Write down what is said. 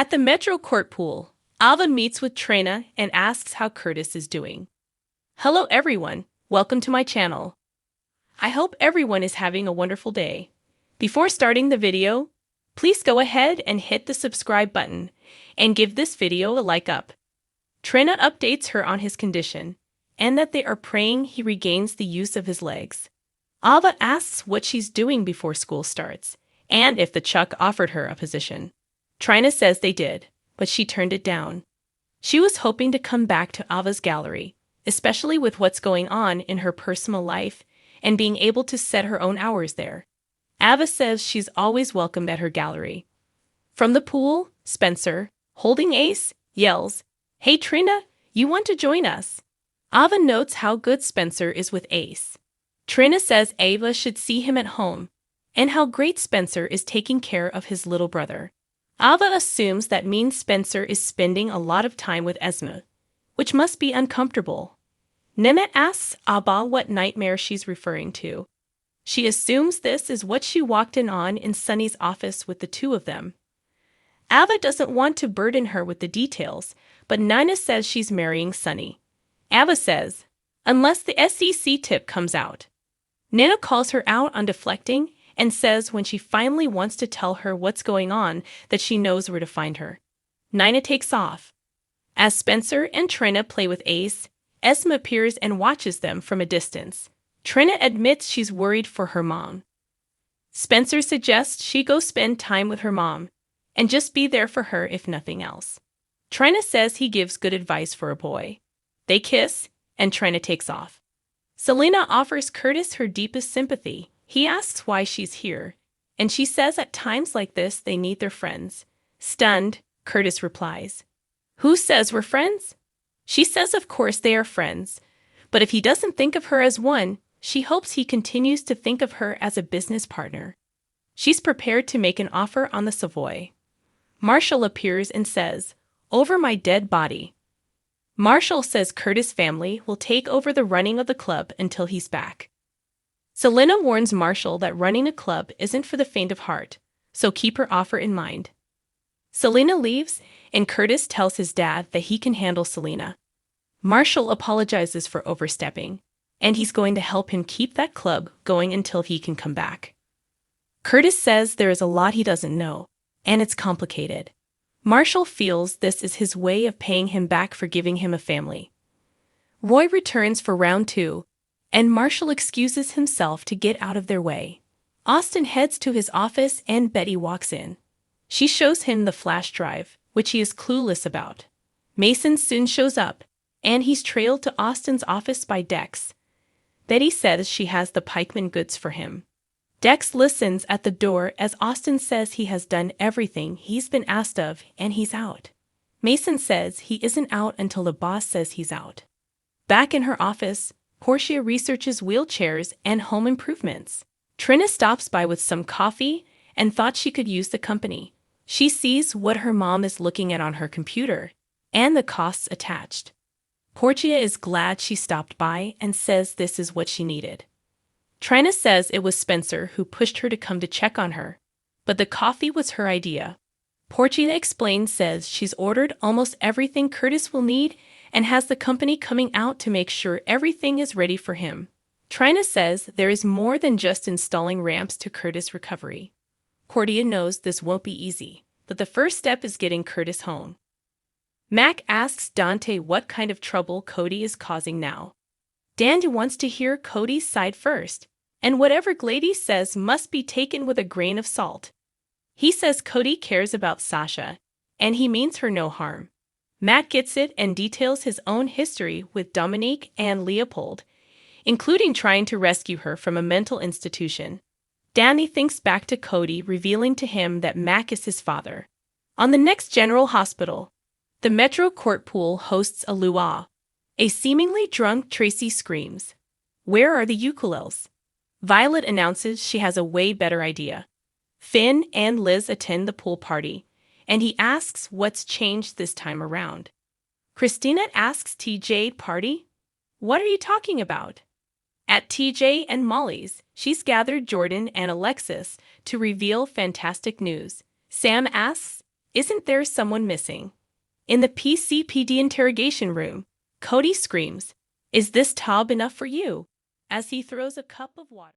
At the Metro Court pool, Ava meets with Trina and asks how Curtis is doing. Hello everyone, welcome to my channel. I hope everyone is having a wonderful day. Before starting the video, please go ahead and hit the subscribe button and give this video a like up. Trina updates her on his condition and that they are praying he regains the use of his legs. Ava asks what she's doing before school starts and if the Chuck offered her a position. Trina says they did, but she turned it down. She was hoping to come back to Ava's gallery, especially with what's going on in her personal life and being able to set her own hours there. Ava says she's always welcomed at her gallery. From the pool, Spencer, holding Ace, yells, "Hey Trina, you want to join us?" Ava notes how good Spencer is with Ace. Trina says Ava should see him at home and how great Spencer is taking care of his little brother. Ava assumes that means Spencer is spending a lot of time with Esme, which must be uncomfortable. Nemeth asks Ava what nightmare she's referring to. She assumes this is what she walked in Sunny's office with the two of them. Ava doesn't want to burden her with the details, but Nina says she's marrying Sunny. Ava says, unless the SEC tip comes out. Nina calls her out on deflecting and says when she finally wants to tell her what's going on that she knows where to find her. Nina takes off. As Spencer and Trina play with Ace, Esme appears and watches them from a distance. Trina admits she's worried for her mom. Spencer suggests she go spend time with her mom and just be there for her if nothing else. Trina says he gives good advice for a boy. They kiss, and Trina takes off. Selena offers Curtis her deepest sympathy. He asks why she's here, and she says at times like this they need their friends. Stunned, Curtis replies, "Who says we're friends?" She says of course they are friends, but if he doesn't think of her as one, she hopes he continues to think of her as a business partner. She's prepared to make an offer on the Savoy. Marshall appears and says, "Over my dead body." Marshall says Curtis' family will take over the running of the club until he's back. Selena warns Marshall that running a club isn't for the faint of heart, so keep her offer in mind. Selena leaves, and Curtis tells his dad that he can handle Selena. Marshall apologizes for overstepping, and he's going to help him keep that club going until he can come back. Curtis says there is a lot he doesn't know, and it's complicated. Marshall feels this is his way of paying him back for giving him a family. Roy returns for round 2, and Marshall excuses himself to get out of their way. Austin heads to his office and Betty walks in. She shows him the flash drive, which he is clueless about. Mason soon shows up, and he's trailed to Austin's office by Dex. Betty says she has the pikeman goods for him. Dex listens at the door as Austin says he has done everything he's been asked of and he's out. Mason says he isn't out until the boss says he's out. Back in her office, Portia researches wheelchairs and home improvements. Trina stops by with some coffee and thought she could use the company. She sees what her mom is looking at on her computer and the costs attached. Portia is glad she stopped by and says this is what she needed. Trina says it was Spencer who pushed her to come to check on her, but the coffee was her idea. Portia explains says she's ordered almost everything Curtis will need and has the company coming out to make sure everything is ready for him. Trina says there is more than just installing ramps to Curtis' recovery. Cordia knows this won't be easy, but the first step is getting Curtis home. Mac asks Dante what kind of trouble Cody is causing now. Dandy wants to hear Cody's side first, and whatever Glady says must be taken with a grain of salt. He says Cody cares about Sasha, and he means her no harm. Matt gets it and details his own history with Dominique and Leopold, including trying to rescue her from a mental institution. Danny thinks back to Cody, revealing to him that Mac is his father. On the next General Hospital, the Metro Court pool hosts a luau. A seemingly drunk Tracy screams, "Where are the ukuleles?" Violet announces she has a way better idea. Finn and Liz attend the pool party, and he asks what's changed this time around. Christina asks TJ party, "What are you talking about?" At TJ and Molly's, she's gathered Jordan and Alexis to reveal fantastic news. Sam asks, Isn't there someone missing? In the PCPD interrogation room, Cody screams, "Is this tub enough for you?" as he throws a cup of water.